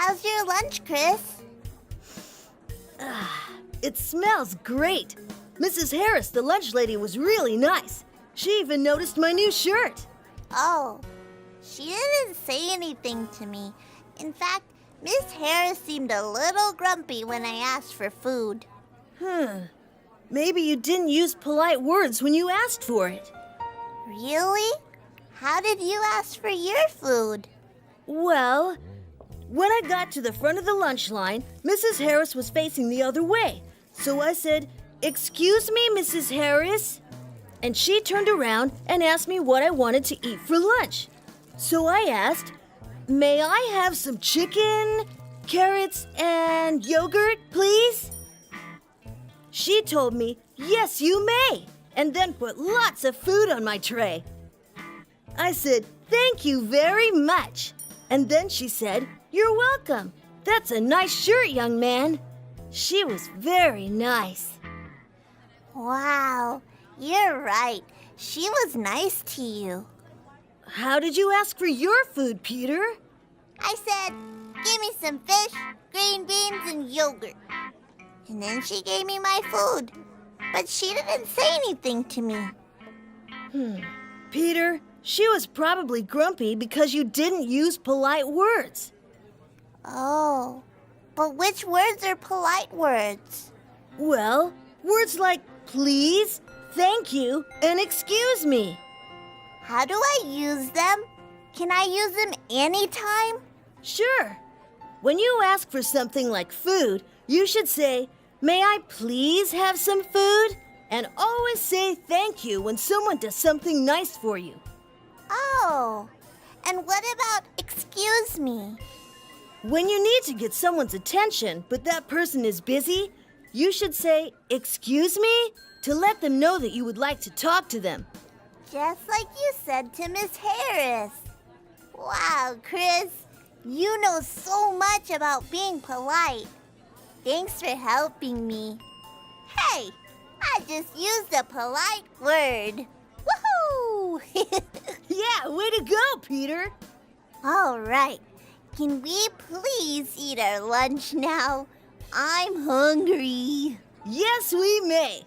How's your lunch, Chris? It smells great. Mrs. Harris, the lunch lady, was really nice. She even noticed my new shirt. Oh, she didn't say anything to me. In fact, Miss Harris seemed a little grumpy when I asked for food. Maybe you didn't use polite words when you asked for it. Really? How did you ask for your food? Well, when I got to the front of the lunch line, Mrs. Harris was facing the other way. So I said, "Excuse me, Mrs. Harris." And she turned around and asked me what I wanted to eat for lunch. So I asked, "May I have some chicken, carrots, and yogurt, please?" She told me, "Yes, you may," and then put lots of food on my tray. I said, "Thank you very much." And then she said, "You're welcome. That's a nice shirt, young man." She was very nice. Wow, you're right. She was nice to you. How did you ask for your food, Peter? I said, "Give me some fish, green beans, and yogurt." And then she gave me my food. But she didn't say anything to me. Peter, she was probably grumpy because you didn't use polite words. Oh, but which words are polite words? Well, words like please, thank you, and excuse me. How do I use them? Can I use them anytime? Sure. When you ask for something like food, you should say, "May I please have some food?" And always say thank you when someone does something nice for you. Oh, and what about excuse me? When you need to get someone's attention, but that person is busy, you should say, "Excuse me," to let them know that you would like to talk to them. Just like you said to Miss Harris. Wow, Chris, you know so much about being polite. Thanks for helping me. Hey, I just used a polite word. Woohoo! Yeah, way to go, Peter. All right. Can we please eat our lunch now? I'm hungry. Yes, we may.